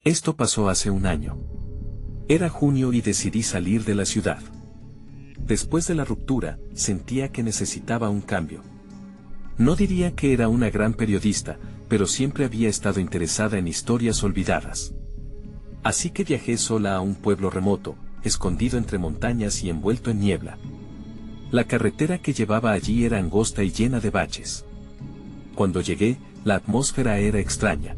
Esto pasó hace un año. Era junio y decidí salir de la ciudad. Después de la ruptura, sentía que necesitaba un cambio. No diría que era una gran periodista, pero siempre había estado interesada en historias olvidadas. Así que viajé sola a un pueblo remoto, escondido entre montañas y envuelto en niebla. La carretera que llevaba allí era angosta y llena de baches. Cuando llegué, la atmósfera era extraña.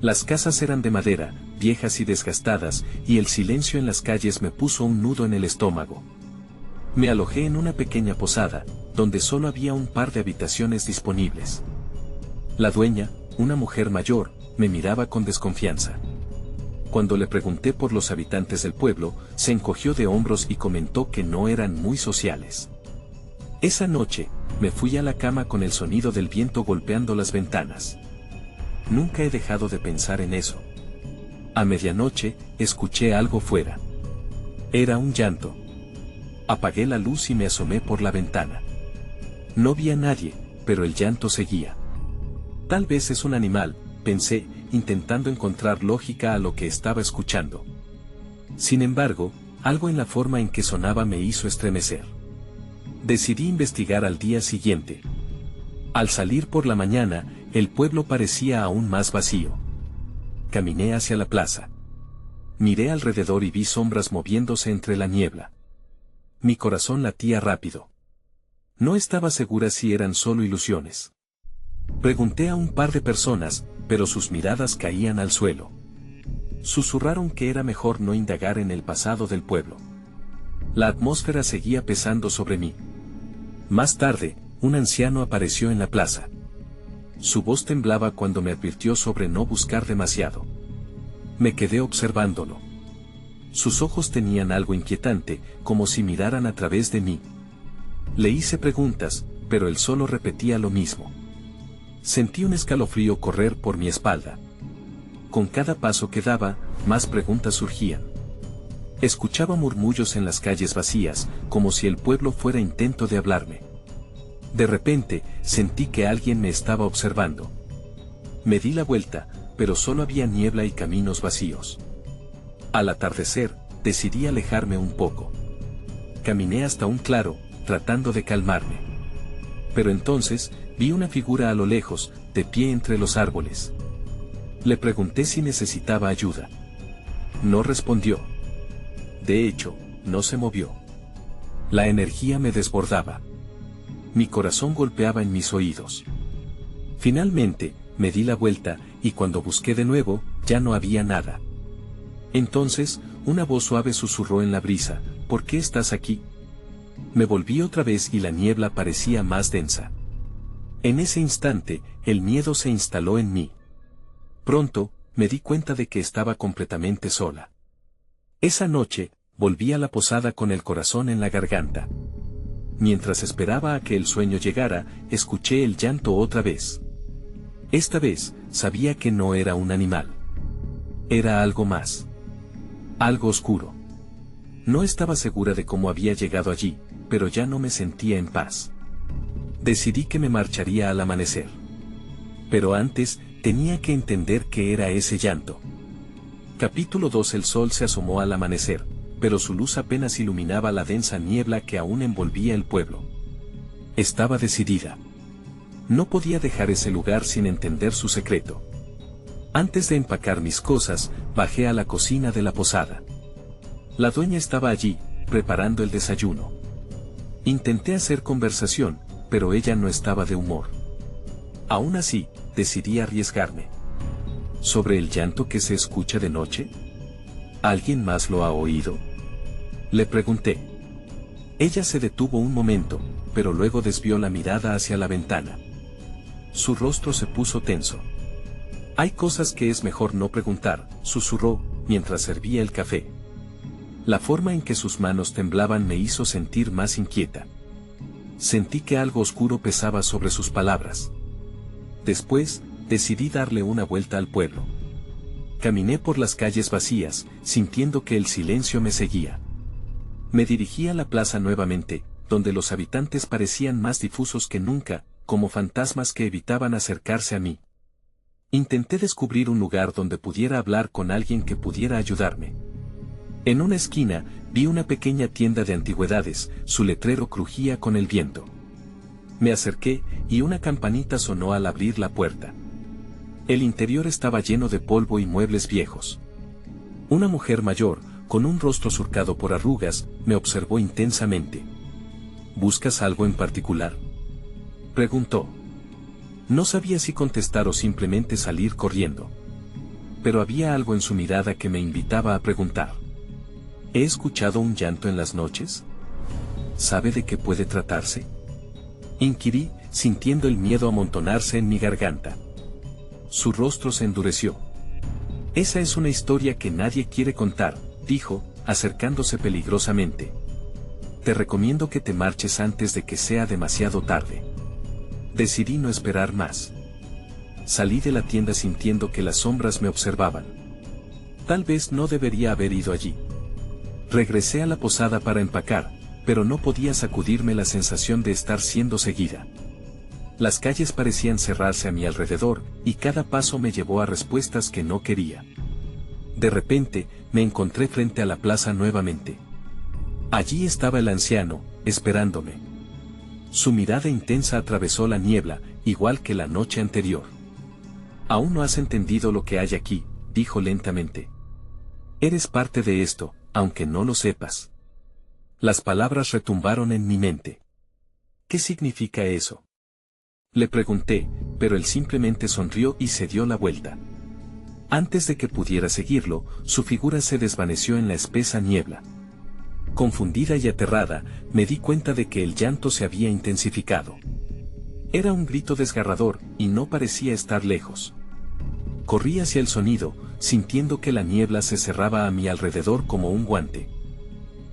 Las casas eran de madera, viejas y desgastadas, y el silencio en las calles me puso un nudo en el estómago. Me alojé en una pequeña posada, donde solo había un par de habitaciones disponibles. La dueña, una mujer mayor, me miraba con desconfianza. Cuando le pregunté por los habitantes del pueblo, se encogió de hombros y comentó que no eran muy sociales. Esa noche, me fui a la cama con el sonido del viento golpeando las ventanas. Nunca he dejado de pensar en eso. A medianoche, escuché algo fuera. Era un llanto. Apagué la luz y me asomé por la ventana. No vi a nadie, pero el llanto seguía. Tal vez es un animal, pensé, intentando encontrar lógica a lo que estaba escuchando. Sin embargo, algo en la forma en que sonaba me hizo estremecer. Decidí investigar al día siguiente. Al salir por la mañana, el pueblo parecía aún más vacío. Caminé hacia la plaza. Miré alrededor y vi sombras moviéndose entre la niebla. Mi corazón latía rápido. No estaba segura si eran solo ilusiones. Pregunté a un par de personas, pero sus miradas caían al suelo. Susurraron que era mejor no indagar en el pasado del pueblo. La atmósfera seguía pesando sobre mí. Más tarde, un anciano apareció en la plaza. Su voz temblaba cuando me advirtió sobre no buscar demasiado. Me quedé observándolo. Sus ojos tenían algo inquietante, como si miraran a través de mí. Le hice preguntas, pero él solo repetía lo mismo. Sentí un escalofrío correr por mi espalda. Con cada paso que daba, más preguntas surgían. Escuchaba murmullos en las calles vacías, como si el pueblo fuera intento de hablarme. De repente, sentí que alguien me estaba observando. Me di la vuelta, pero solo había niebla y caminos vacíos. Al atardecer, decidí alejarme un poco. Caminé hasta un claro, tratando de calmarme. Pero entonces, vi una figura a lo lejos, de pie entre los árboles. Le pregunté si necesitaba ayuda. No respondió. De hecho, no se movió. La energía me desbordaba. Mi corazón golpeaba en mis oídos. Finalmente, me di la vuelta, y cuando busqué de nuevo, ya no había nada. Entonces, una voz suave susurró en la brisa, ¿por qué estás aquí? Me volví otra vez y la niebla parecía más densa. En ese instante, el miedo se instaló en mí. Pronto, me di cuenta de que estaba completamente sola. Esa noche, volví a la posada con el corazón en la garganta. Mientras esperaba a que el sueño llegara, escuché el llanto otra vez. Esta vez, sabía que no era un animal. Era algo más. Algo oscuro. No estaba segura de cómo había llegado allí, pero ya no me sentía en paz. Decidí que me marcharía al amanecer. Pero antes, tenía que entender qué era ese llanto. Capítulo 2. El sol se asomó al amanecer, pero su luz apenas iluminaba la densa niebla que aún envolvía el pueblo. Estaba decidida. No podía dejar ese lugar sin entender su secreto. Antes de empacar mis cosas, bajé a la cocina de la posada. La dueña estaba allí, preparando el desayuno. Intenté hacer conversación, pero ella no estaba de humor. Aún así, decidí arriesgarme. ¿Sobre el llanto que se escucha de noche? ¿Alguien más lo ha oído? Le pregunté. Ella se detuvo un momento, pero luego desvió la mirada hacia la ventana. Su rostro se puso tenso. Hay cosas que es mejor no preguntar, susurró, mientras servía el café. La forma en que sus manos temblaban me hizo sentir más inquieta. Sentí que algo oscuro pesaba sobre sus palabras. Después, decidí darle una vuelta al pueblo. Caminé por las calles vacías, sintiendo que el silencio me seguía. Me dirigí a la plaza nuevamente, donde los habitantes parecían más difusos que nunca, como fantasmas que evitaban acercarse a mí. Intenté descubrir un lugar donde pudiera hablar con alguien que pudiera ayudarme. En una esquina, vi una pequeña tienda de antigüedades, su letrero crujía con el viento. Me acerqué, y una campanita sonó al abrir la puerta. El interior estaba lleno de polvo y muebles viejos. Una mujer mayor, con un rostro surcado por arrugas, me observó intensamente. ¿Buscas algo en particular?, preguntó. No sabía si contestar o simplemente salir corriendo. Pero había algo en su mirada que me invitaba a preguntar. ¿He escuchado un llanto en las noches? ¿Sabe de qué puede tratarse?, inquirí, sintiendo el miedo amontonarse en mi garganta. Su rostro se endureció. Esa es una historia que nadie quiere contar, dijo, acercándose peligrosamente. Te recomiendo que te marches antes de que sea demasiado tarde. Decidí no esperar más. Salí de la tienda sintiendo que las sombras me observaban. Tal vez no debería haber ido allí. Regresé a la posada para empacar, pero no podía sacudirme la sensación de estar siendo seguida. Las calles parecían cerrarse a mi alrededor, y cada paso me llevó a respuestas que no quería. De repente, me encontré frente a la plaza nuevamente. Allí estaba el anciano, esperándome. Su mirada intensa atravesó la niebla, igual que la noche anterior. Aún no has entendido lo que hay aquí, dijo lentamente. Eres parte de esto, aunque no lo sepas. Las palabras retumbaron en mi mente. ¿Qué significa eso?, le pregunté, pero él simplemente sonrió y se dio la vuelta. Antes de que pudiera seguirlo, su figura se desvaneció en la espesa niebla. Confundida y aterrada, me di cuenta de que el llanto se había intensificado. Era un grito desgarrador, y no parecía estar lejos. Corrí hacia el sonido, sintiendo que la niebla se cerraba a mi alrededor como un guante.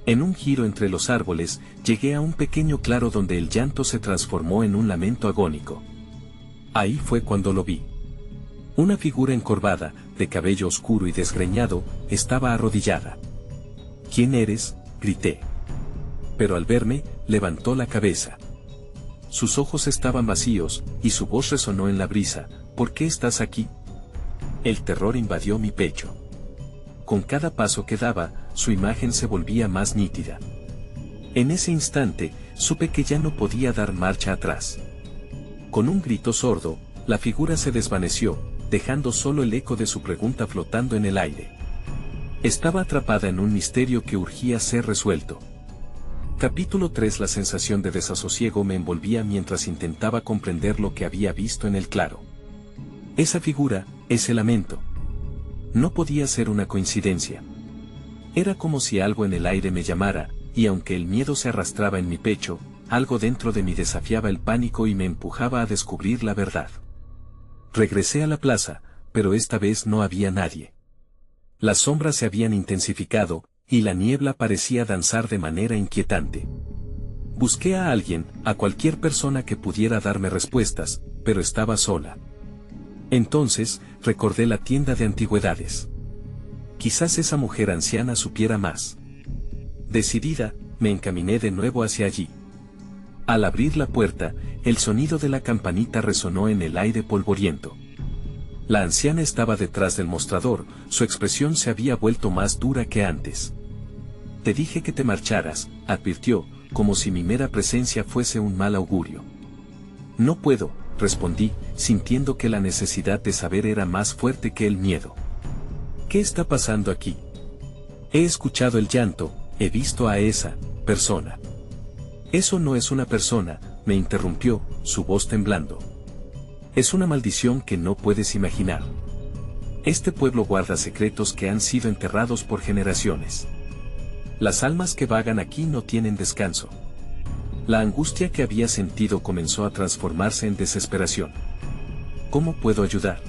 En un giro entre los árboles, llegué a un pequeño claro donde el llanto se transformó en un lamento agónico. Ahí fue cuando lo vi. Una figura encorvada, de cabello oscuro y desgreñado, estaba arrodillada. ¿Quién eres?, grité. Pero al verme, levantó la cabeza. Sus ojos estaban vacíos, y su voz resonó en la brisa. ¿Por qué estás aquí? El terror invadió mi pecho. Con cada paso que daba, su imagen se volvía más nítida. En ese instante, supe que ya no podía dar marcha atrás. Con un grito sordo, la figura se desvaneció, dejando solo el eco de su pregunta flotando en el aire. Estaba atrapada en un misterio que urgía ser resuelto. Capítulo 3. La sensación de desasosiego me envolvía mientras intentaba comprender lo que había visto en el claro. Esa figura, ese lamento. No podía ser una coincidencia. Era como si algo en el aire me llamara, y aunque el miedo se arrastraba en mi pecho, algo dentro de mí desafiaba el pánico y me empujaba a descubrir la verdad. Regresé a la plaza, pero esta vez no había nadie. Las sombras se habían intensificado, y la niebla parecía danzar de manera inquietante. Busqué a alguien, a cualquier persona que pudiera darme respuestas, pero estaba sola. Entonces, recordé la tienda de antigüedades. Quizás esa mujer anciana supiera más. Decidida, me encaminé de nuevo hacia allí. Al abrir la puerta, el sonido de la campanita resonó en el aire polvoriento. La anciana estaba detrás del mostrador, su expresión se había vuelto más dura que antes. Te dije que te marcharas, advirtió, como si mi mera presencia fuese un mal augurio. No puedo, respondí, sintiendo que la necesidad de saber era más fuerte que el miedo. ¿Qué está pasando aquí? He escuchado el llanto, he visto a esa persona. Eso no es una persona, me interrumpió, su voz temblando. Es una maldición que no puedes imaginar. Este pueblo guarda secretos que han sido enterrados por generaciones. Las almas que vagan aquí no tienen descanso. La angustia que había sentido comenzó a transformarse en desesperación. ¿Cómo puedo ayudar?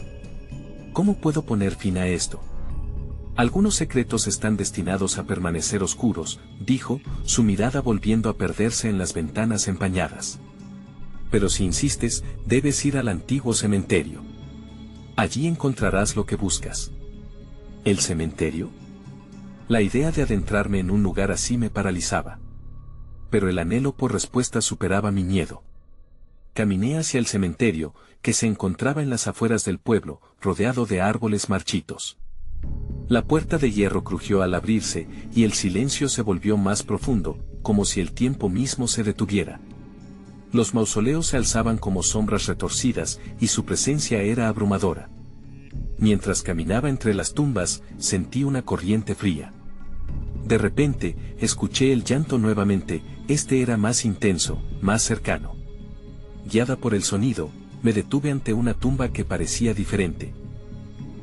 ¿Cómo puedo poner fin a esto? Algunos secretos están destinados a permanecer oscuros, dijo, su mirada volviendo a perderse en las ventanas empañadas. Pero si insistes, debes ir al antiguo cementerio. Allí encontrarás lo que buscas. ¿El cementerio? La idea de adentrarme en un lugar así me paralizaba. Pero el anhelo por respuesta superaba mi miedo. caminé hacia el cementerio, que se encontraba en las afueras del pueblo, rodeado de árboles marchitos. La puerta de hierro crujió al abrirse, y el silencio se volvió más profundo, como si el tiempo mismo se detuviera. Los mausoleos se alzaban como sombras retorcidas, y su presencia era abrumadora. Mientras caminaba entre las tumbas, sentí una corriente fría. De repente, escuché el llanto nuevamente, este era más intenso, más cercano. Guiada por el sonido, me detuve ante una tumba que parecía diferente.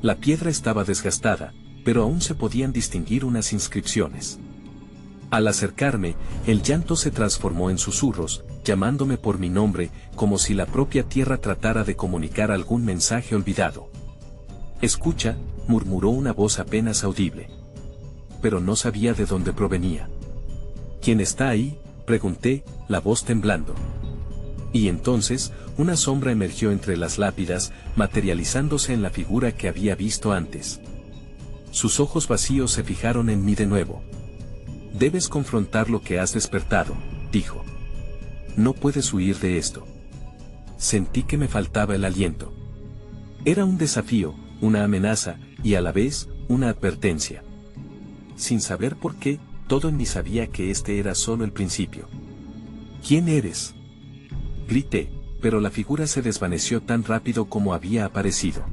La piedra estaba desgastada, pero aún se podían distinguir unas inscripciones. Al acercarme, el llanto se transformó en susurros, llamándome por mi nombre, como si la propia tierra tratara de comunicar algún mensaje olvidado. «Escucha», murmuró una voz apenas audible. Pero no sabía de dónde provenía. «¿Quién está ahí?», pregunté, la voz temblando. Y entonces, una sombra emergió entre las lápidas, materializándose en la figura que había visto antes. Sus ojos vacíos se fijaron en mí de nuevo. «Debes confrontar lo que has despertado», dijo. «No puedes huir de esto». Sentí que me faltaba el aliento. Era un desafío, una amenaza, y a la vez, una advertencia. Sin saber por qué, todo en mí sabía que este era solo el principio. «¿Quién eres?», grité, pero la figura se desvaneció tan rápido como había aparecido.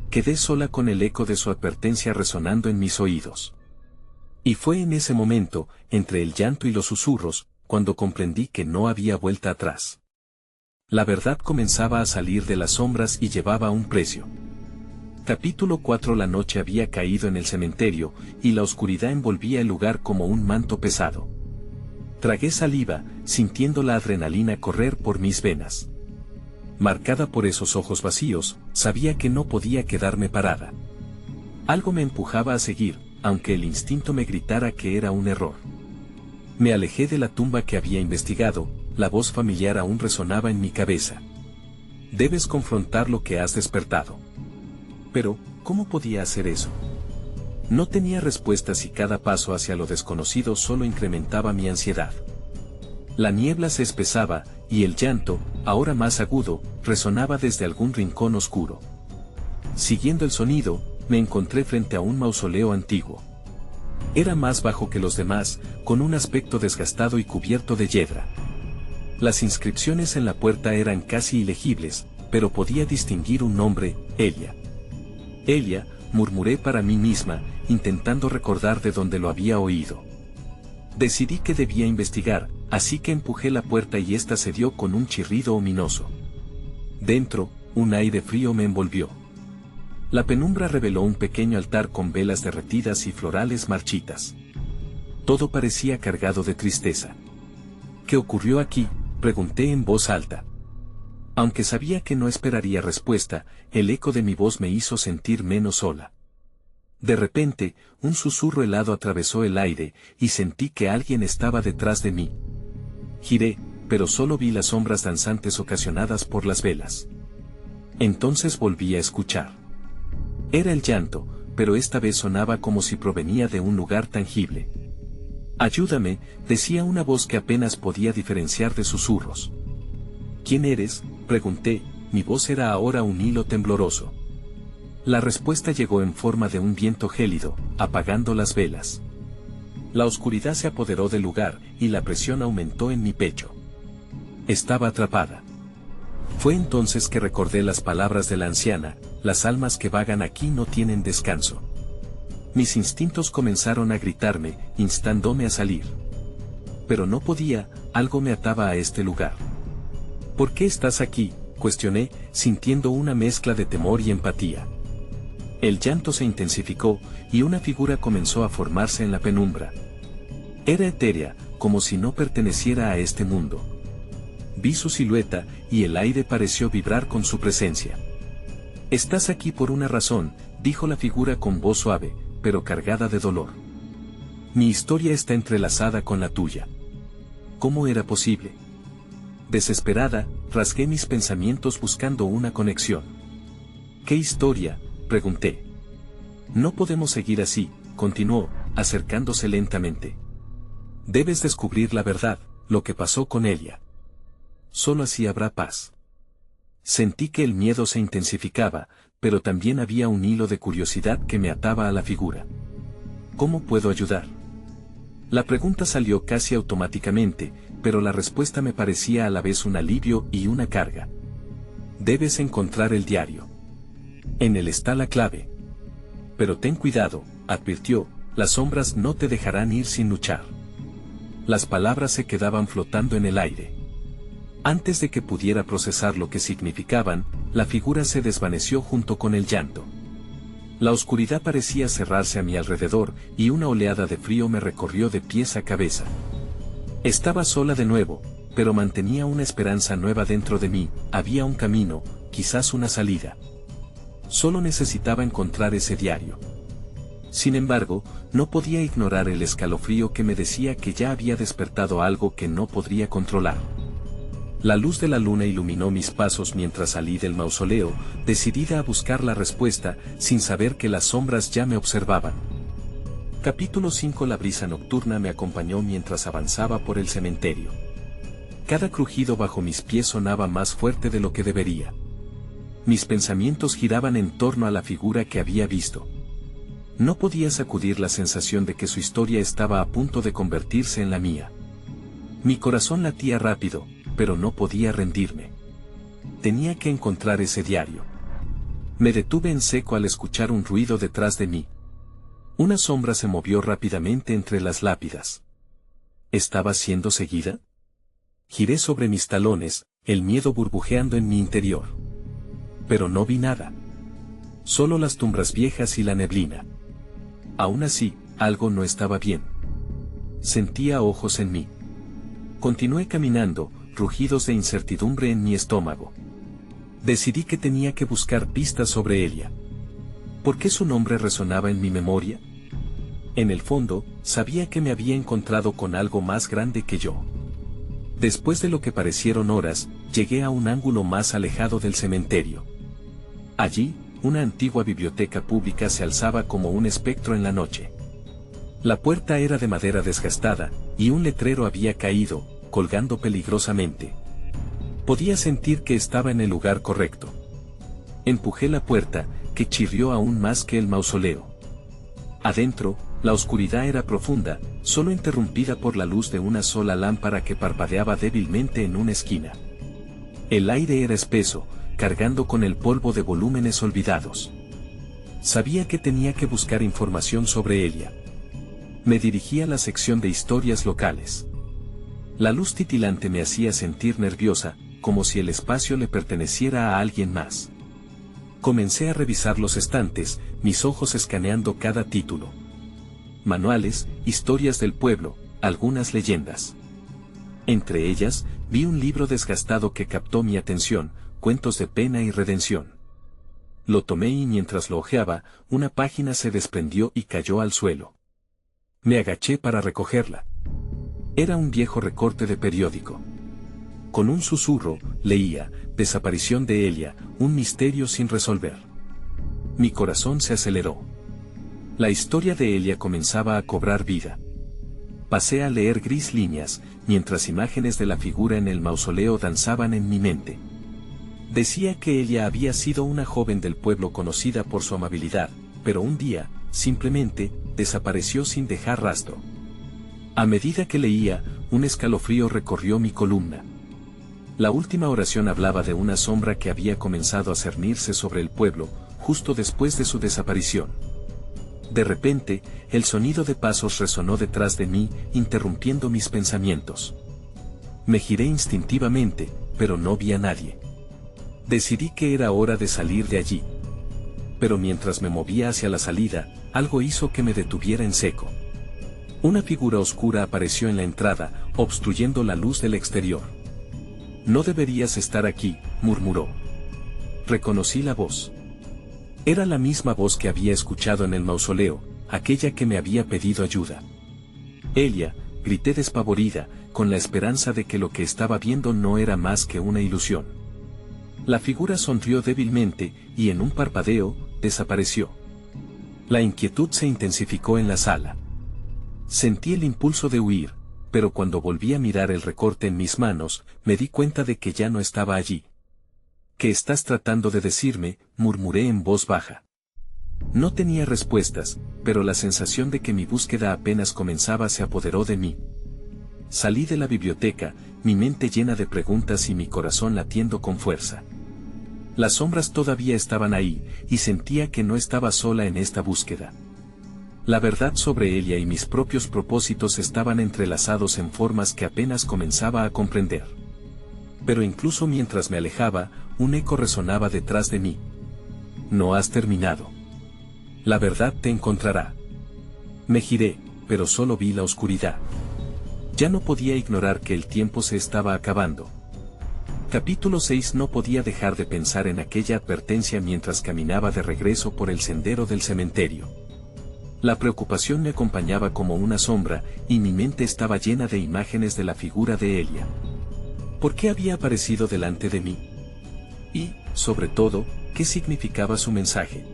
Quedé sola con el eco de su advertencia resonando en mis oídos. Y fue en ese momento, entre el llanto y los susurros, cuando comprendí que no había vuelta atrás. La verdad comenzaba a salir de las sombras y llevaba un precio. Capítulo 4. La noche había caído en el cementerio, y la oscuridad envolvía el lugar como un manto pesado. Tragué saliva, sintiendo la adrenalina correr por mis venas. Marcada por esos ojos vacíos, sabía que no podía quedarme parada. Algo me empujaba a seguir, aunque el instinto me gritara que era un error. Me alejé de la tumba que había investigado, la voz familiar aún resonaba en mi cabeza. «Debes confrontar lo que has despertado». Pero, ¿cómo podía hacer eso? No tenía respuestas y cada paso hacia lo desconocido solo incrementaba mi ansiedad. La niebla se espesaba, y el llanto, ahora más agudo, resonaba desde algún rincón oscuro. Siguiendo el sonido, me encontré frente a un mausoleo antiguo. Era más bajo que los demás, con un aspecto desgastado y cubierto de hiedra. Las inscripciones en la puerta eran casi ilegibles, pero podía distinguir un nombre, Elia. «Elia», murmuré para mí misma, intentando recordar de dónde lo había oído. Decidí que debía investigar, así que empujé la puerta y ésta cedió con un chirrido ominoso. Dentro, un aire frío me envolvió. La penumbra reveló un pequeño altar con velas derretidas y florales marchitas. Todo parecía cargado de tristeza. «¿Qué ocurrió aquí?», pregunté en voz alta. Aunque sabía que no esperaría respuesta, el eco de mi voz me hizo sentir menos sola. De repente, un susurro helado atravesó el aire, y sentí que alguien estaba detrás de mí. Giré, pero solo vi las sombras danzantes ocasionadas por las velas. Entonces volví a escuchar. Era el llanto, pero esta vez sonaba como si provenía de un lugar tangible. «Ayúdame», decía una voz que apenas podía diferenciar de susurros. «¿Quién eres?», pregunté, mi voz era ahora un hilo tembloroso. La respuesta llegó en forma de un viento gélido, apagando las velas. La oscuridad se apoderó del lugar, y la presión aumentó en mi pecho. Estaba atrapada. Fue entonces que recordé las palabras de la anciana: «Las almas que vagan aquí no tienen descanso». Mis instintos comenzaron a gritarme, instándome a salir. Pero no podía, algo me ataba a este lugar. «¿Por qué estás aquí?», cuestioné, sintiendo una mezcla de temor y empatía. El llanto se intensificó, y una figura comenzó a formarse en la penumbra. Era etérea, como si no perteneciera a este mundo. Vi su silueta, y el aire pareció vibrar con su presencia. «Estás aquí por una razón», dijo la figura con voz suave, pero cargada de dolor. «Mi historia está entrelazada con la tuya». ¿Cómo era posible? Desesperada, rasgué mis pensamientos buscando una conexión. «¿Qué historia?», pregunté. «No podemos seguir así», continuó, acercándose lentamente. «Debes descubrir la verdad, lo que pasó con Elia». solo así habrá paz. Sentí que el miedo se intensificaba, pero también había un hilo de curiosidad que me ataba a la figura. ¿Cómo puedo ayudar? La pregunta salió casi automáticamente, pero la respuesta me parecía a la vez un alivio y una carga. Debes encontrar el diario. En él está la clave. Pero ten cuidado, advirtió, las sombras no te dejarán ir sin luchar. Las palabras se quedaban flotando en el aire. Antes de que pudiera procesar lo que significaban, la figura se desvaneció junto con el llanto. La oscuridad parecía cerrarse a mi alrededor, y una oleada de frío me recorrió de pies a cabeza. Estaba sola de nuevo, pero mantenía una esperanza nueva dentro de mí, había un camino, quizás una salida. Solo necesitaba encontrar ese diario. Sin embargo, no podía ignorar el escalofrío que me decía que ya había despertado algo que no podría controlar. La luz de la luna iluminó mis pasos mientras salí del mausoleo, decidida a buscar la respuesta, sin saber que las sombras ya me observaban. Capítulo 5. La brisa nocturna me acompañó mientras avanzaba por el cementerio. Cada crujido bajo mis pies sonaba más fuerte de lo que debería. Mis pensamientos giraban en torno a la figura que había visto. No podía sacudir la sensación de que su historia estaba a punto de convertirse en la mía. Mi corazón latía rápido, pero no podía rendirme. Tenía que encontrar ese diario. Me detuve en seco al escuchar un ruido detrás de mí. Una sombra se movió rápidamente entre las lápidas. ¿Estaba siendo seguida? Giré sobre mis talones, el miedo burbujeando en mi interior. Pero no vi nada. Solo las tumbas viejas y la neblina. Aún así, algo no estaba bien. Sentía ojos en mí. Continué caminando, rugidos de incertidumbre en mi estómago. Decidí que tenía que buscar pistas sobre ella. ¿Por qué su nombre resonaba en mi memoria? En el fondo, sabía que me había encontrado con algo más grande que yo. Después de lo que parecieron horas, llegué a un ángulo más alejado del cementerio. Allí, una antigua biblioteca pública se alzaba como un espectro en la noche. La puerta era de madera desgastada, y un letrero había caído, colgando peligrosamente. Podía sentir que estaba en el lugar correcto. Empujé la puerta, que chirrió aún más que el mausoleo. Adentro, la oscuridad era profunda, solo interrumpida por la luz de una sola lámpara que parpadeaba débilmente en una esquina. El aire era espeso, cargando con el polvo de volúmenes olvidados. Sabía que tenía que buscar información sobre ella. Me dirigí a la sección de historias locales. La luz titilante me hacía sentir nerviosa, como si el espacio le perteneciera a alguien más. Comencé a revisar los estantes, mis ojos escaneando cada título. Manuales, historias del pueblo, algunas leyendas. Entre ellas, vi un libro desgastado que captó mi atención, Cuentos de pena y redención. Lo tomé y mientras lo hojeaba, una página se desprendió y cayó al suelo. Me agaché para recogerla. Era un viejo recorte de periódico. Con un susurro, leía, Desaparición de Elia, un misterio sin resolver. Mi corazón se aceleró. La historia de Elia comenzaba a cobrar vida. Pasé a leer gris líneas, mientras imágenes de la figura en el mausoleo danzaban en mi mente. Decía que Elia había sido una joven del pueblo conocida por su amabilidad, pero un día, simplemente, desapareció sin dejar rastro. A medida que leía, un escalofrío recorrió mi columna. La última oración hablaba de una sombra que había comenzado a cernirse sobre el pueblo, justo después de su desaparición. De repente, el sonido de pasos resonó detrás de mí, interrumpiendo mis pensamientos. Me giré instintivamente, pero no vi a nadie. Decidí que era hora de salir de allí. Pero mientras me movía hacia la salida, algo hizo que me detuviera en seco. Una figura oscura apareció en la entrada, obstruyendo la luz del exterior. No deberías estar aquí, murmuró. Reconocí la voz. Era la misma voz que había escuchado en el mausoleo, aquella que me había pedido ayuda. Elia, grité despavorida, con la esperanza de que lo que estaba viendo no era más que una ilusión. La figura sonrió débilmente, y en un parpadeo, desapareció. La inquietud se intensificó en la sala. Sentí el impulso de huir, pero cuando volví a mirar el recorte en mis manos, me di cuenta de que ya no estaba allí. ¿Qué estás tratando de decirme?, murmuré en voz baja. No tenía respuestas, pero la sensación de que mi búsqueda apenas comenzaba se apoderó de mí. Salí de la biblioteca, mi mente llena de preguntas y mi corazón latiendo con fuerza. Las sombras todavía estaban ahí, y sentía que no estaba sola en esta búsqueda. La verdad sobre Elia y mis propios propósitos estaban entrelazados en formas que apenas comenzaba a comprender. Pero incluso mientras me alejaba, un eco resonaba detrás de mí. No has terminado. La verdad te encontrará. Me giré, pero solo vi la oscuridad. Ya no podía ignorar que el tiempo se estaba acabando. Capítulo 6. No podía dejar de pensar en aquella advertencia mientras caminaba de regreso por el sendero del cementerio. La preocupación me acompañaba como una sombra, y mi mente estaba llena de imágenes de la figura de Elia. ¿Por qué había aparecido delante de mí? Y, sobre todo, ¿qué significaba su mensaje?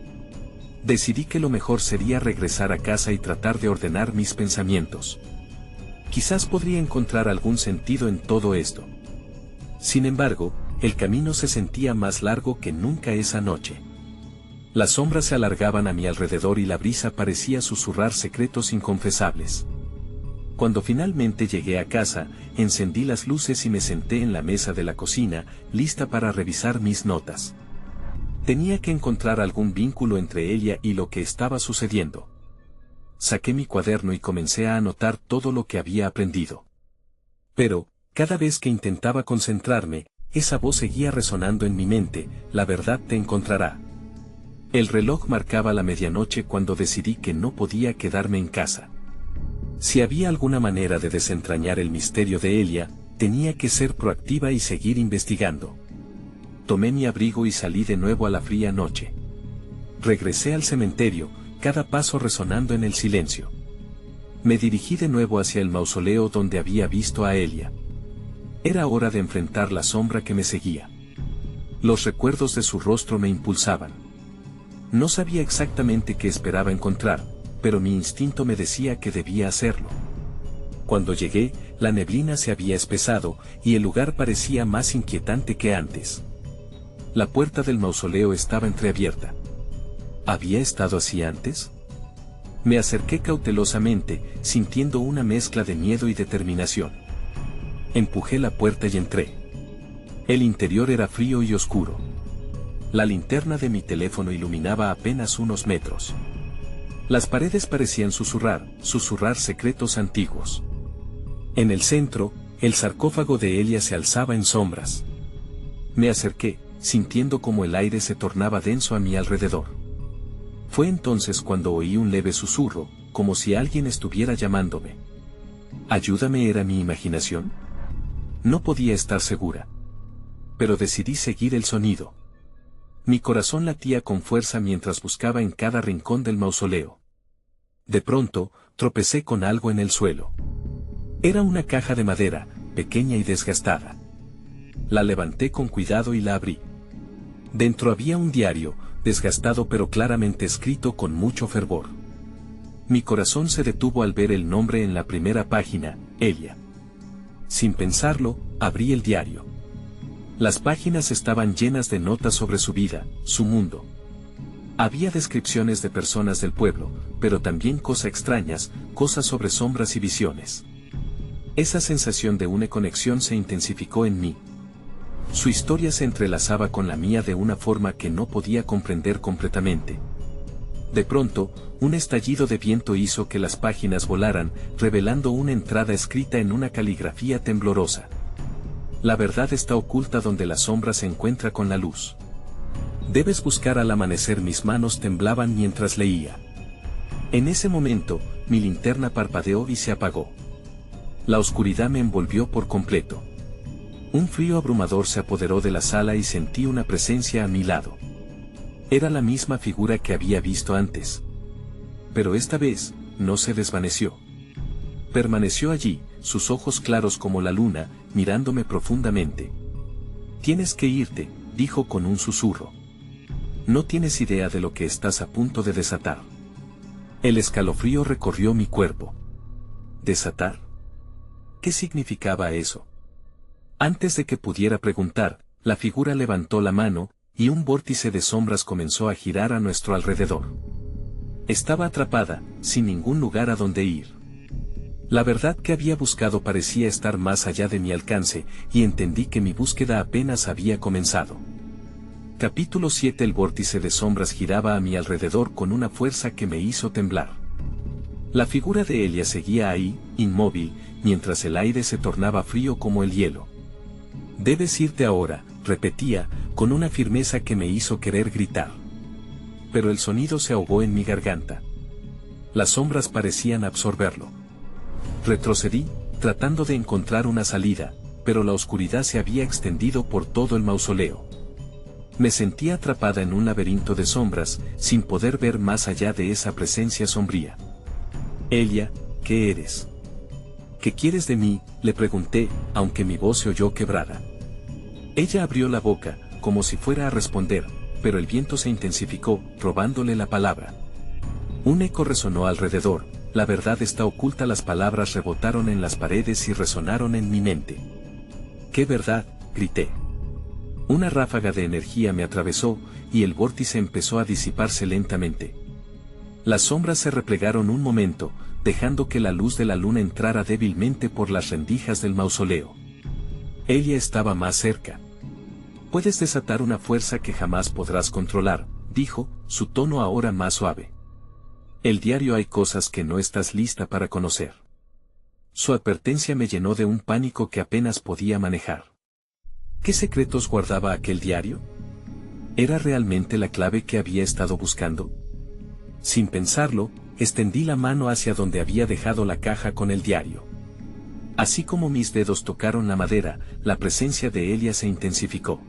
Decidí que lo mejor sería regresar a casa y tratar de ordenar mis pensamientos. Quizás podría encontrar algún sentido en todo esto. Sin embargo, el camino se sentía más largo que nunca esa noche. Las sombras se alargaban a mi alrededor y la brisa parecía susurrar secretos inconfesables. Cuando finalmente llegué a casa, encendí las luces y me senté en la mesa de la cocina, lista para revisar mis notas. Tenía que encontrar algún vínculo entre ella y lo que estaba sucediendo. Saqué mi cuaderno y comencé a anotar todo lo que había aprendido. Pero, cada vez que intentaba concentrarme, esa voz seguía resonando en mi mente: la verdad te encontrará. El reloj marcaba la medianoche cuando decidí que no podía quedarme en casa. Si había alguna manera de desentrañar el misterio de Elia, tenía que ser proactiva y seguir investigando. Tomé mi abrigo y salí de nuevo a la fría noche. Regresé al cementerio, cada paso resonando en el silencio. Me dirigí de nuevo hacia el mausoleo donde había visto a Elia. Era hora de enfrentar la sombra que me seguía. Los recuerdos de su rostro me impulsaban. No sabía exactamente qué esperaba encontrar, pero mi instinto me decía que debía hacerlo. Cuando llegué, la neblina se había espesado, y el lugar parecía más inquietante que antes. La puerta del mausoleo estaba entreabierta. ¿Había estado así antes? Me acerqué cautelosamente, sintiendo una mezcla de miedo y determinación. Empujé la puerta y entré. El interior era frío y oscuro. La linterna de mi teléfono iluminaba apenas unos metros. Las paredes parecían susurrar secretos antiguos. En el centro, el sarcófago de Elia se alzaba en sombras. Me acerqué, sintiendo como el aire se tornaba denso a mi alrededor. Fue entonces cuando oí un leve susurro, como si alguien estuviera llamándome. ¿Ayúdame? ¿Era mi imaginación? No podía estar segura. Pero decidí seguir el sonido. Mi corazón latía con fuerza mientras buscaba en cada rincón del mausoleo. De pronto, tropecé con algo en el suelo. Era una caja de madera, pequeña y desgastada. La levanté con cuidado y la abrí. Dentro había un diario, desgastado pero claramente escrito con mucho fervor. Mi corazón se detuvo al ver el nombre en la primera página: Elia. Sin pensarlo, abrí el diario. Las páginas estaban llenas de notas sobre su vida, su mundo. Había descripciones de personas del pueblo, pero también cosas extrañas, cosas sobre sombras y visiones. Esa sensación de una conexión se intensificó en mí. Su historia se entrelazaba con la mía de una forma que no podía comprender completamente. De pronto, un estallido de viento hizo que las páginas volaran, revelando una entrada escrita en una caligrafía temblorosa. La verdad está oculta donde la sombra se encuentra con la luz. Debes buscar al amanecer. Mis manos temblaban mientras leía. En ese momento, mi linterna parpadeó y se apagó. La oscuridad me envolvió por completo. Un frío abrumador se apoderó de la sala y sentí una presencia a mi lado. Era la misma figura que había visto antes. Pero esta vez, no se desvaneció. Permaneció allí, sus ojos claros como la luna, mirándome profundamente. Tienes que irte, dijo con un susurro. No tienes idea de lo que estás a punto de desatar. El escalofrío recorrió mi cuerpo. ¿Desatar? ¿Qué significaba eso? Antes de que pudiera preguntar, la figura levantó la mano, y un vórtice de sombras comenzó a girar a nuestro alrededor. Estaba atrapada, sin ningún lugar a donde ir. La verdad que había buscado parecía estar más allá de mi alcance, y entendí que mi búsqueda apenas había comenzado. Capítulo 7. El vórtice de sombras giraba a mi alrededor con una fuerza que me hizo temblar. La figura de Elia seguía ahí, inmóvil, mientras el aire se tornaba frío como el hielo. «Debes irte ahora», repetía, con una firmeza que me hizo querer gritar. Pero el sonido se ahogó en mi garganta. Las sombras parecían absorberlo. Retrocedí, tratando de encontrar una salida, pero la oscuridad se había extendido por todo el mausoleo. Me sentía atrapada en un laberinto de sombras, sin poder ver más allá de esa presencia sombría. «Elia, ¿qué eres? ¿Qué quieres de mí?», le pregunté, aunque mi voz se oyó quebrada. Ella abrió la boca, como si fuera a responder, pero el viento se intensificó, robándole la palabra. Un eco resonó alrededor, la verdad está oculta. Las palabras rebotaron en las paredes y resonaron en mi mente. «¿Qué verdad?», grité. Una ráfaga de energía me atravesó, y el vórtice empezó a disiparse lentamente. Las sombras se replegaron un momento, dejando que la luz de la luna entrara débilmente por las rendijas del mausoleo. Elia estaba más cerca. «Puedes desatar una fuerza que jamás podrás controlar», dijo, su tono ahora más suave. «El diario hay cosas que no estás lista para conocer». Su advertencia me llenó de un pánico que apenas podía manejar. ¿Qué secretos guardaba aquel diario? ¿Era realmente la clave que había estado buscando? Sin pensarlo, extendí la mano hacia donde había dejado la caja con el diario. Así como mis dedos tocaron la madera, la presencia de Elia se intensificó.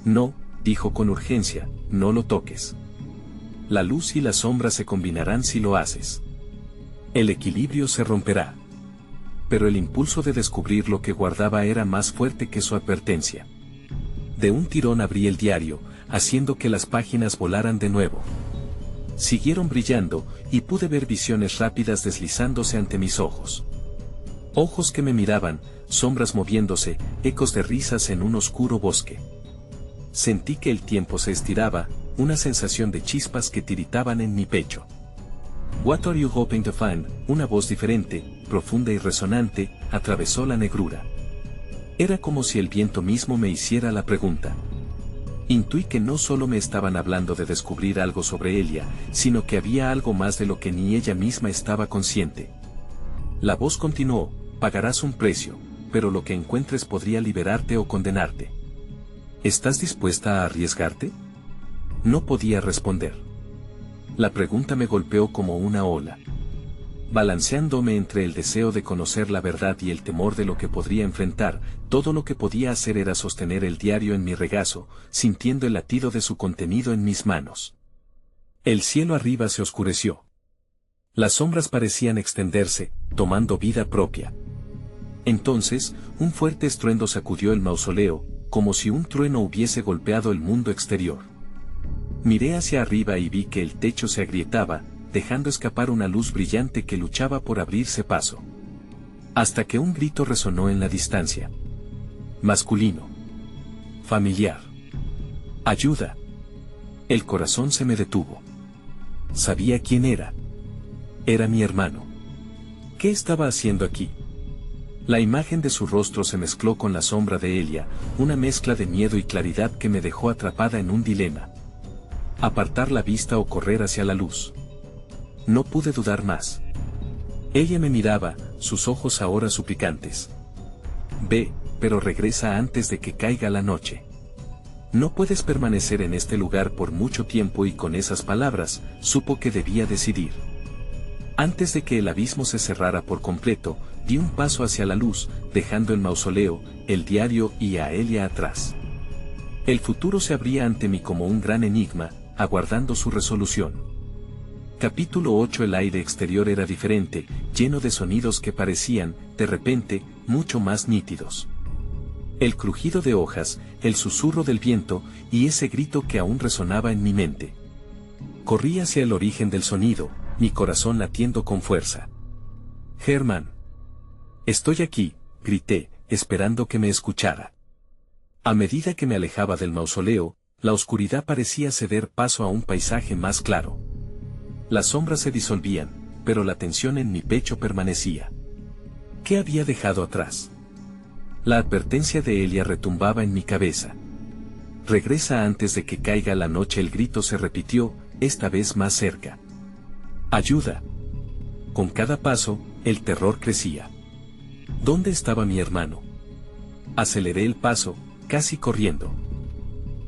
«No», dijo con urgencia, «no lo toques. La luz y la sombra se combinarán si lo haces. El equilibrio se romperá». Pero el impulso de descubrir lo que guardaba era más fuerte que su advertencia. De un tirón abrí el diario, haciendo que las páginas volaran de nuevo. Siguieron brillando, y pude ver visiones rápidas deslizándose ante mis ojos. Ojos que me miraban, sombras moviéndose, ecos de risas en un oscuro bosque. Sentí que el tiempo se estiraba, una sensación de chispas que tiritaban en mi pecho. «What are you hoping to find?», una voz diferente, profunda y resonante, atravesó la negrura. Era como si el viento mismo me hiciera la pregunta. Intuí que no solo me estaban hablando de descubrir algo sobre Elia, sino que había algo más de lo que ni ella misma estaba consciente. La voz continuó: «Pagarás un precio, pero lo que encuentres podría liberarte o condenarte. ¿Estás dispuesta a arriesgarte?». No podía responder. La pregunta me golpeó como una ola. Balanceándome entre el deseo de conocer la verdad y el temor de lo que podría enfrentar, todo lo que podía hacer era sostener el diario en mi regazo, sintiendo el latido de su contenido en mis manos. El cielo arriba se oscureció. Las sombras parecían extenderse, tomando vida propia. Entonces, un fuerte estruendo sacudió el mausoleo, como si un trueno hubiese golpeado el mundo exterior. Miré hacia arriba y vi que el techo se agrietaba, dejando escapar una luz brillante que luchaba por abrirse paso. Hasta que un grito resonó en la distancia. Masculino. Familiar. «¡Ayuda!». El corazón se me detuvo. Sabía quién era. Era mi hermano. ¿Qué estaba haciendo aquí? La imagen de su rostro se mezcló con la sombra de Elia, una mezcla de miedo y claridad que me dejó atrapada en un dilema. Apartar la vista o correr hacia la luz. No pude dudar más. Ella me miraba, sus ojos ahora suplicantes. «Ve, pero regresa antes de que caiga la noche. No puedes permanecer en este lugar por mucho tiempo». Y con esas palabras, supo que debía decidir. Antes de que el abismo se cerrara por completo, di un paso hacia la luz, dejando el mausoleo, el diario y a Elia atrás. El futuro se abría ante mí como un gran enigma, aguardando su resolución. Capítulo 8. El aire exterior era diferente, lleno de sonidos que parecían, de repente, mucho más nítidos. El crujido de hojas, el susurro del viento, y ese grito que aún resonaba en mi mente. Corrí hacia el origen del sonido, mi corazón latiendo con fuerza. «Herman». Estoy aquí, grité, esperando que me escuchara. A medida que me alejaba del mausoleo, la oscuridad parecía ceder paso a un paisaje más claro. Las sombras se disolvían, pero la tensión en mi pecho permanecía. ¿Qué había dejado atrás? La advertencia de Elia retumbaba en mi cabeza. Regresa antes de que caiga la noche. El grito se repitió, esta vez más cerca. ¡Ayuda! Con cada paso, el terror crecía. ¿Dónde estaba mi hermano? Aceleré el paso, casi corriendo.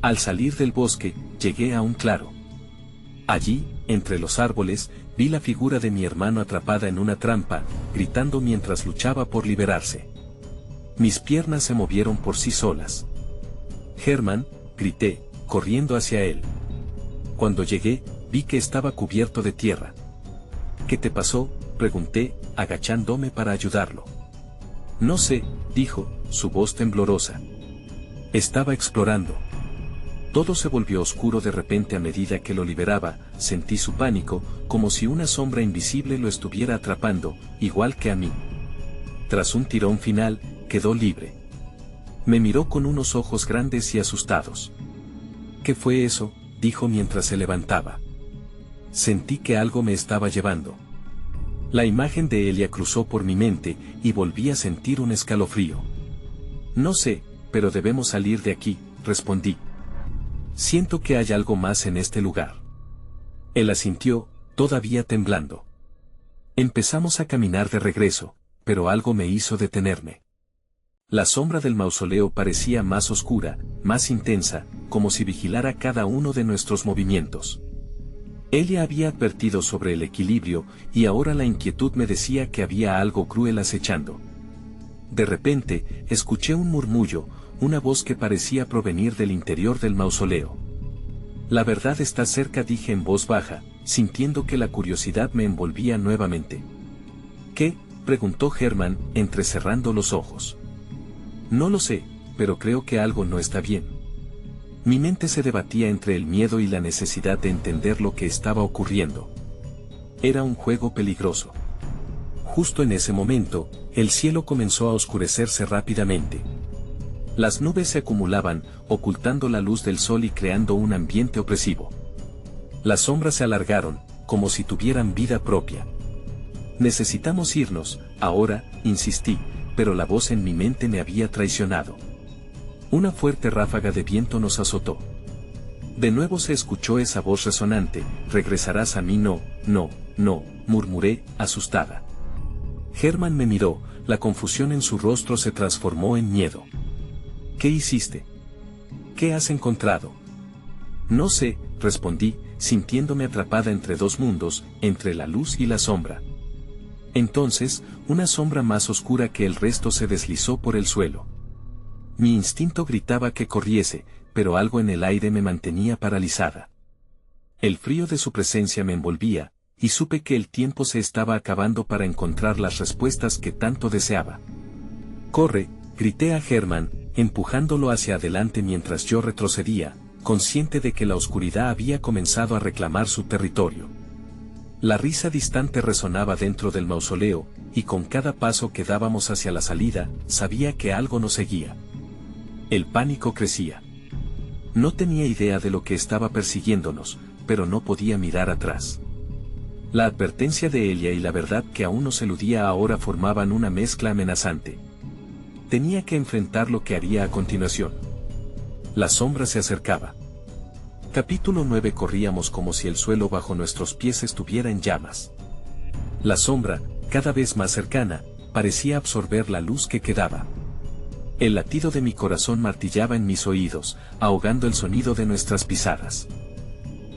Al salir del bosque, llegué a un claro. Allí, entre los árboles, vi la figura de mi hermano atrapada en una trampa, gritando mientras luchaba por liberarse. Mis piernas se movieron por sí solas. Herman, grité, corriendo hacia él. Cuando llegué, vi que estaba cubierto de tierra. ¿Qué te pasó?, pregunté, agachándome para ayudarlo. No sé, dijo, su voz temblorosa. Estaba explorando. Todo se volvió oscuro de repente a medida que lo liberaba, sentí su pánico, como si una sombra invisible lo estuviera atrapando, igual que a mí. Tras un tirón final, quedó libre. Me miró con unos ojos grandes y asustados. ¿Qué fue eso?, dijo mientras se levantaba. Sentí que algo me estaba llevando. La imagen de Elia cruzó por mi mente, y volví a sentir un escalofrío. No sé, pero debemos salir de aquí, respondí. Siento que hay algo más en este lugar. Él asintió, todavía temblando. Empezamos a caminar de regreso, pero algo me hizo detenerme. La sombra del mausoleo parecía más oscura, más intensa, como si vigilara cada uno de nuestros movimientos. Elia había advertido sobre el equilibrio, y ahora la inquietud me decía que había algo cruel acechando. De repente, escuché un murmullo, una voz que parecía provenir del interior del mausoleo. La verdad está cerca, dije en voz baja, sintiendo que la curiosidad me envolvía nuevamente. ¿Qué?, preguntó Herman, entrecerrando los ojos. No lo sé, pero creo que algo no está bien. Mi mente se debatía entre el miedo y la necesidad de entender lo que estaba ocurriendo. Era un juego peligroso. Justo en ese momento, el cielo comenzó a oscurecerse rápidamente. Las nubes se acumulaban, ocultando la luz del sol y creando un ambiente opresivo. Las sombras se alargaron, como si tuvieran vida propia. Necesitamos irnos, ahora, insistí, pero la voz en mi mente me había traicionado. Una fuerte ráfaga de viento nos azotó. De nuevo se escuchó esa voz resonante, regresarás a mí. No, murmuré, asustada. Herman me miró, la confusión en su rostro se transformó en miedo. ¿Qué hiciste? ¿Qué has encontrado? No sé, respondí, sintiéndome atrapada entre dos mundos, entre la luz y la sombra. Entonces, una sombra más oscura que el resto se deslizó por el suelo. Mi instinto gritaba que corriese, pero algo en el aire me mantenía paralizada. El frío de su presencia me envolvía, y supe que el tiempo se estaba acabando para encontrar las respuestas que tanto deseaba. «Corre», grité a Herman, empujándolo hacia adelante mientras yo retrocedía, consciente de que la oscuridad había comenzado a reclamar su territorio. La risa distante resonaba dentro del mausoleo, y con cada paso que dábamos hacia la salida, sabía que algo nos seguía. El pánico crecía. No tenía idea de lo que estaba persiguiéndonos, pero no podía mirar atrás. La advertencia de Elia y la verdad que aún nos eludía ahora formaban una mezcla amenazante. Tenía que enfrentar lo que haría a continuación. La sombra se acercaba. Capítulo 9. Corríamos como si el suelo bajo nuestros pies estuviera en llamas. La sombra, cada vez más cercana, parecía absorber la luz que quedaba. El latido de mi corazón martillaba en mis oídos, ahogando el sonido de nuestras pisadas.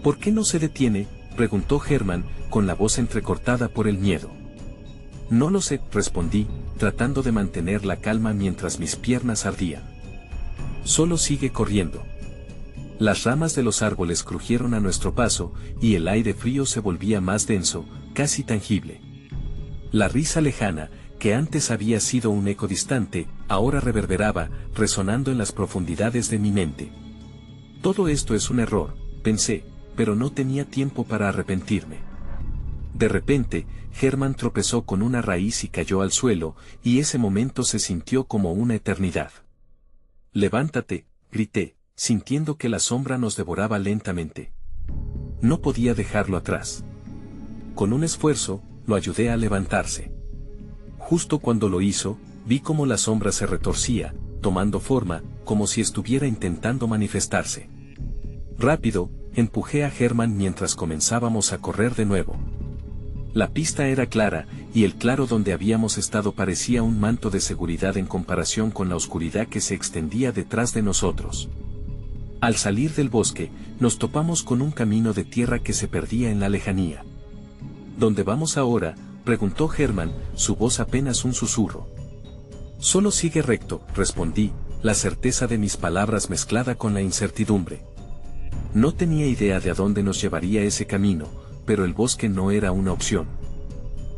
¿Por qué no se detiene?, preguntó Herman, con la voz entrecortada por el miedo. No lo sé, respondí, tratando de mantener la calma mientras mis piernas ardían. Solo sigue corriendo. Las ramas de los árboles crujieron a nuestro paso, y el aire frío se volvía más denso, casi tangible. La risa lejana, que antes había sido un eco distante, ahora reverberaba, resonando en las profundidades de mi mente. Todo esto es un error, pensé, pero no tenía tiempo para arrepentirme. De repente, Hermann tropezó con una raíz y cayó al suelo, y ese momento se sintió como una eternidad. «Levántate», grité, sintiendo que la sombra nos devoraba lentamente. No podía dejarlo atrás. Con un esfuerzo, lo ayudé a levantarse. Justo cuando lo hizo, vi cómo la sombra se retorcía, tomando forma, como si estuviera intentando manifestarse. Rápido, empujé a Hermann mientras comenzábamos a correr de nuevo. La pista era clara, y el claro donde habíamos estado parecía un manto de seguridad en comparación con la oscuridad que se extendía detrás de nosotros. Al salir del bosque, nos topamos con un camino de tierra que se perdía en la lejanía. ¿Dónde vamos ahora?, preguntó Hermann, su voz apenas un susurro. Solo sigue recto, respondí, la certeza de mis palabras mezclada con la incertidumbre. No tenía idea de a dónde nos llevaría ese camino, pero el bosque no era una opción.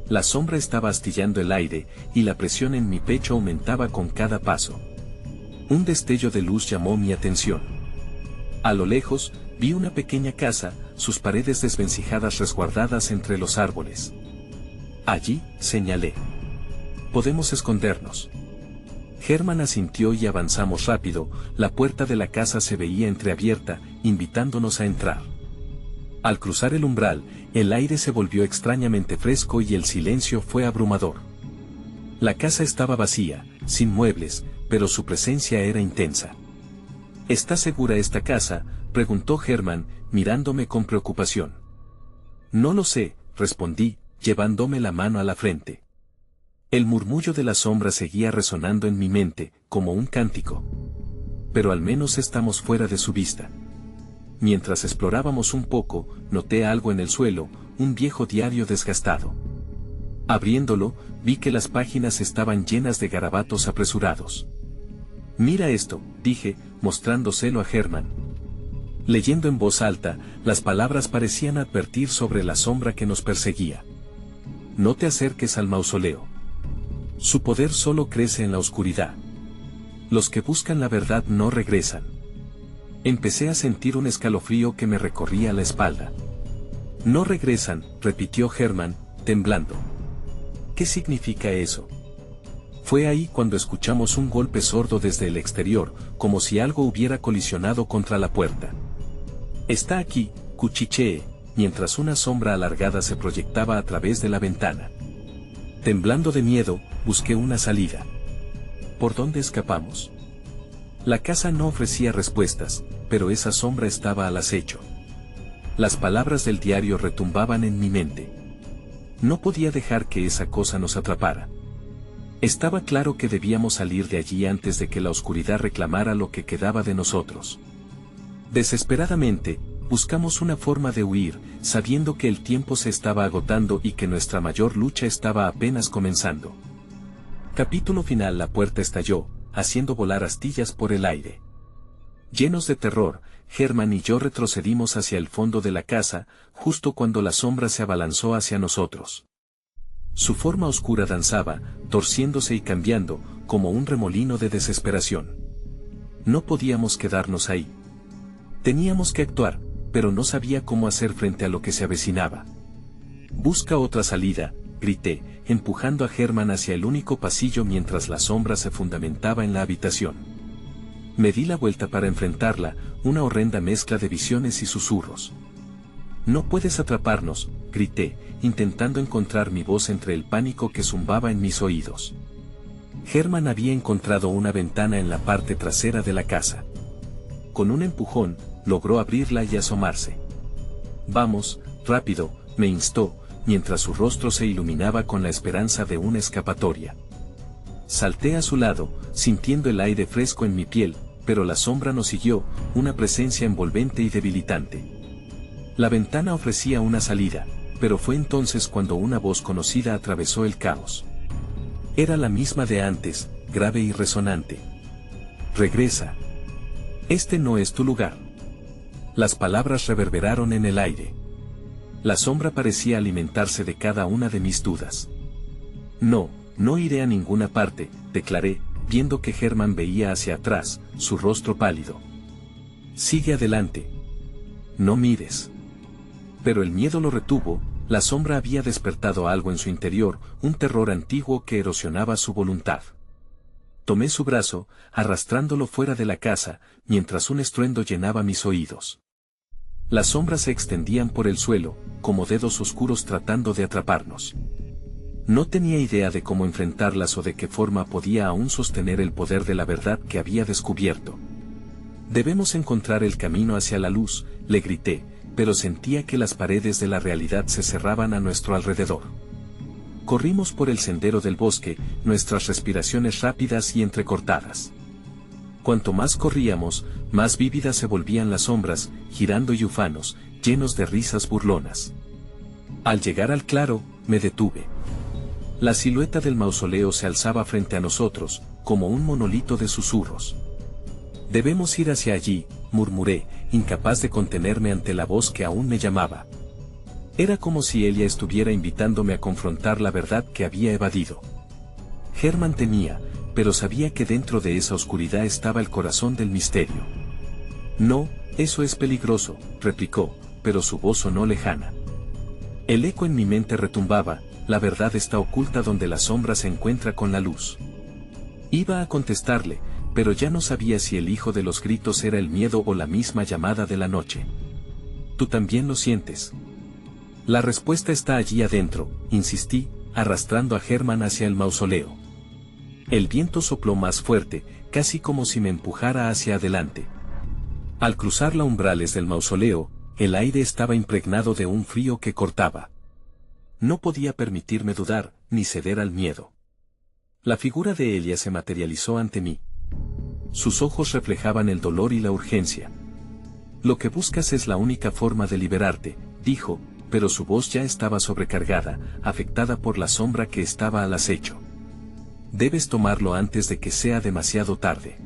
La sombra estaba astillando el aire, y la presión en mi pecho aumentaba con cada paso. Un destello de luz llamó mi atención. A lo lejos, vi una pequeña casa, sus paredes desvencijadas resguardadas entre los árboles. Allí, señalé. Podemos escondernos. Hermann asintió y avanzamos rápido, la puerta de la casa se veía entreabierta, invitándonos a entrar. Al cruzar el umbral, el aire se volvió extrañamente fresco y el silencio fue abrumador. La casa estaba vacía, sin muebles, pero su presencia era intensa. ¿Está segura esta casa?, preguntó Hermann, mirándome con preocupación. No lo sé, respondí, llevándome la mano a la frente. El murmullo de la sombra seguía resonando en mi mente, como un cántico. Pero al menos estamos fuera de su vista. Mientras explorábamos un poco, noté algo en el suelo, un viejo diario desgastado. Abriéndolo, vi que las páginas estaban llenas de garabatos apresurados. «Mira esto», dije, mostrándoselo a Hermann. Leyendo en voz alta, las palabras parecían advertir sobre la sombra que nos perseguía. «No te acerques al mausoleo. Su poder solo crece en la oscuridad. Los que buscan la verdad no regresan». Empecé a sentir un escalofrío que me recorría la espalda. «No regresan», repitió Hermann, temblando. «¿Qué significa eso?». Fue ahí cuando escuchamos un golpe sordo desde el exterior, como si algo hubiera colisionado contra la puerta. «Está aquí», cuchicheé, mientras una sombra alargada se proyectaba a través de la ventana. Temblando de miedo, busqué una salida. ¿Por dónde escapamos? La casa no ofrecía respuestas, pero esa sombra estaba al acecho. Las palabras del diario retumbaban en mi mente. No podía dejar que esa cosa nos atrapara. Estaba claro que debíamos salir de allí antes de que la oscuridad reclamara lo que quedaba de nosotros. Desesperadamente, buscamos una forma de huir, sabiendo que el tiempo se estaba agotando y que nuestra mayor lucha estaba apenas comenzando. Capítulo final. La puerta estalló, haciendo volar astillas por el aire. Llenos de terror, Hermann y yo retrocedimos hacia el fondo de la casa, justo cuando la sombra se abalanzó hacia nosotros. Su forma oscura danzaba, torciéndose y cambiando, como un remolino de desesperación. No podíamos quedarnos ahí. Teníamos que actuar, pero no sabía cómo hacer frente a lo que se avecinaba. «Busca otra salida», grité, empujando a Hermann hacia el único pasillo mientras la sombra se fundamentaba en la habitación. Me di la vuelta para enfrentarla, una horrenda mezcla de visiones y susurros. «No puedes atraparnos», grité, intentando encontrar mi voz entre el pánico que zumbaba en mis oídos. Hermann había encontrado una ventana en la parte trasera de la casa. Con un empujón, logró abrirla y asomarse. «Vamos, rápido», me instó, mientras su rostro se iluminaba con la esperanza de una escapatoria. Salté a su lado, sintiendo el aire fresco en mi piel, pero la sombra nos siguió, una presencia envolvente y debilitante. La ventana ofrecía una salida, pero fue entonces cuando una voz conocida atravesó el caos. Era la misma de antes, grave y resonante. «Regresa. Este no es tu lugar». Las palabras reverberaron en el aire. La sombra parecía alimentarse de cada una de mis dudas. «No, no iré a ninguna parte», declaré, viendo que Hermann veía hacia atrás, su rostro pálido. «Sigue adelante. No mires». Pero el miedo lo retuvo, La sombra había despertado algo en su interior, un terror antiguo que erosionaba su voluntad. Tomé su brazo, arrastrándolo fuera de la casa, mientras un estruendo llenaba mis oídos. Las sombras se extendían por el suelo, como dedos oscuros tratando de atraparnos. No tenía idea de cómo enfrentarlas o de qué forma podía aún sostener el poder de la verdad que había descubierto. Debemos encontrar el camino hacia la luz, le grité, pero sentía que las paredes de la realidad se cerraban a nuestro alrededor. Corrimos por el sendero del bosque, nuestras respiraciones rápidas y entrecortadas. Cuanto más corríamos, más vívidas se volvían las sombras, girando y ufanos, llenos de risas burlonas. Al llegar al claro, me detuve. La silueta del mausoleo se alzaba frente a nosotros, como un monolito de susurros. Debemos ir hacia allí, murmuré, incapaz de contenerme ante la voz que aún me llamaba. Era como si ella estuviera invitándome a confrontar la verdad que había evadido. Hermann temía, pero sabía que dentro de esa oscuridad estaba el corazón del misterio. No, eso es peligroso, replicó, pero su voz sonó lejana. El eco en mi mente retumbaba, la verdad está oculta donde la sombra se encuentra con la luz. Iba a contestarle, pero ya no sabía si el hijo de los gritos era el miedo o la misma llamada de la noche. ¿Tú también lo sientes? La respuesta está allí adentro, insistí, arrastrando a Hermann hacia el mausoleo. El viento sopló más fuerte, casi como si me empujara hacia adelante. Al cruzar los umbrales del mausoleo, el aire estaba impregnado de un frío que cortaba. No podía permitirme dudar, ni ceder al miedo. La figura de ella se materializó ante mí. Sus ojos reflejaban el dolor y la urgencia. Lo que buscas es la única forma de liberarte, dijo, pero su voz ya estaba sobrecargada, afectada por la sombra que estaba al acecho. Debes tomarlo antes de que sea demasiado tarde.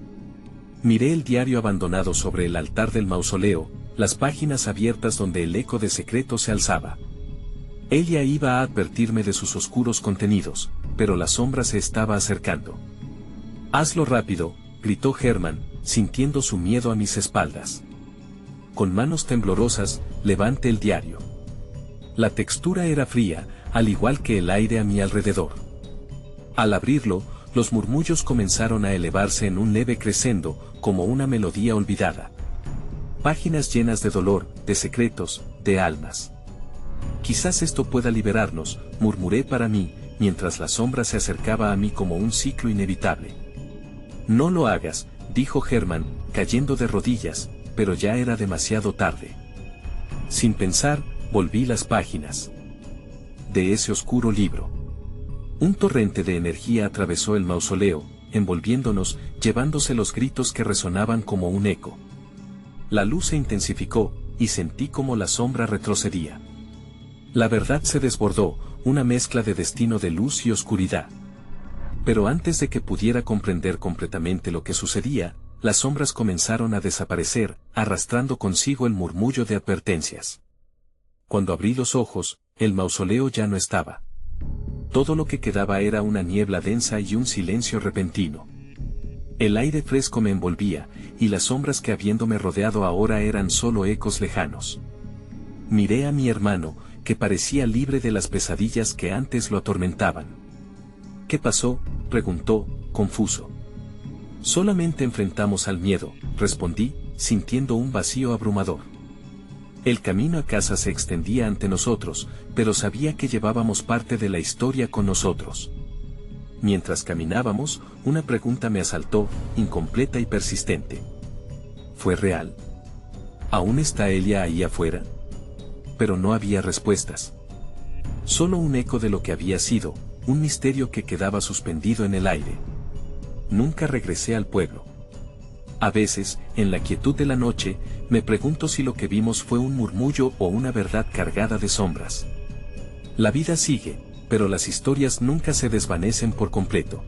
Miré el diario abandonado sobre el altar del mausoleo, las páginas abiertas donde el eco de secreto se alzaba. Ella iba a advertirme de sus oscuros contenidos, pero la sombra se estaba acercando. «Hazlo rápido», gritó Hermann, sintiendo su miedo a mis espaldas. Con manos temblorosas, levanté el diario. La textura era fría, al igual que el aire a mi alrededor. Al abrirlo, los murmullos comenzaron a elevarse en un leve crescendo, como una melodía olvidada. Páginas llenas de dolor, de secretos, de almas. Quizás esto pueda liberarnos, murmuré para mí, mientras la sombra se acercaba a mí como un ciclo inevitable. No lo hagas, dijo Hermann, cayendo de rodillas, pero ya era demasiado tarde. Sin pensar, volví las páginas de ese oscuro libro. Un torrente de energía atravesó el mausoleo, envolviéndonos, llevándose los gritos que resonaban como un eco. La luz se intensificó, y sentí como la sombra retrocedía. La verdad se desbordó, una mezcla de destino de luz y oscuridad. Pero antes de que pudiera comprender completamente lo que sucedía, las sombras comenzaron a desaparecer, arrastrando consigo el murmullo de advertencias. Cuando abrí los ojos, el mausoleo ya no estaba. Todo lo que quedaba era una niebla densa y un silencio repentino. El aire fresco me envolvía, y las sombras que habiéndome rodeado ahora eran solo ecos lejanos. Miré a mi hermano, que parecía libre de las pesadillas que antes lo atormentaban. ¿Qué pasó?, preguntó, confuso. Solamente enfrentamos al miedo, respondí, sintiendo un vacío abrumador. El camino a casa se extendía ante nosotros, pero sabía que llevábamos parte de la historia con nosotros. Mientras caminábamos, una pregunta me asaltó, incompleta y persistente. ¿Fue real? ¿Aún está ella ahí afuera? Pero no había respuestas. Solo un eco de lo que había sido, un misterio que quedaba suspendido en el aire. Nunca regresé al pueblo. A veces, en la quietud de la noche, me pregunto si lo que vimos fue un murmullo o una verdad cargada de sombras. La vida sigue, pero las historias nunca se desvanecen por completo.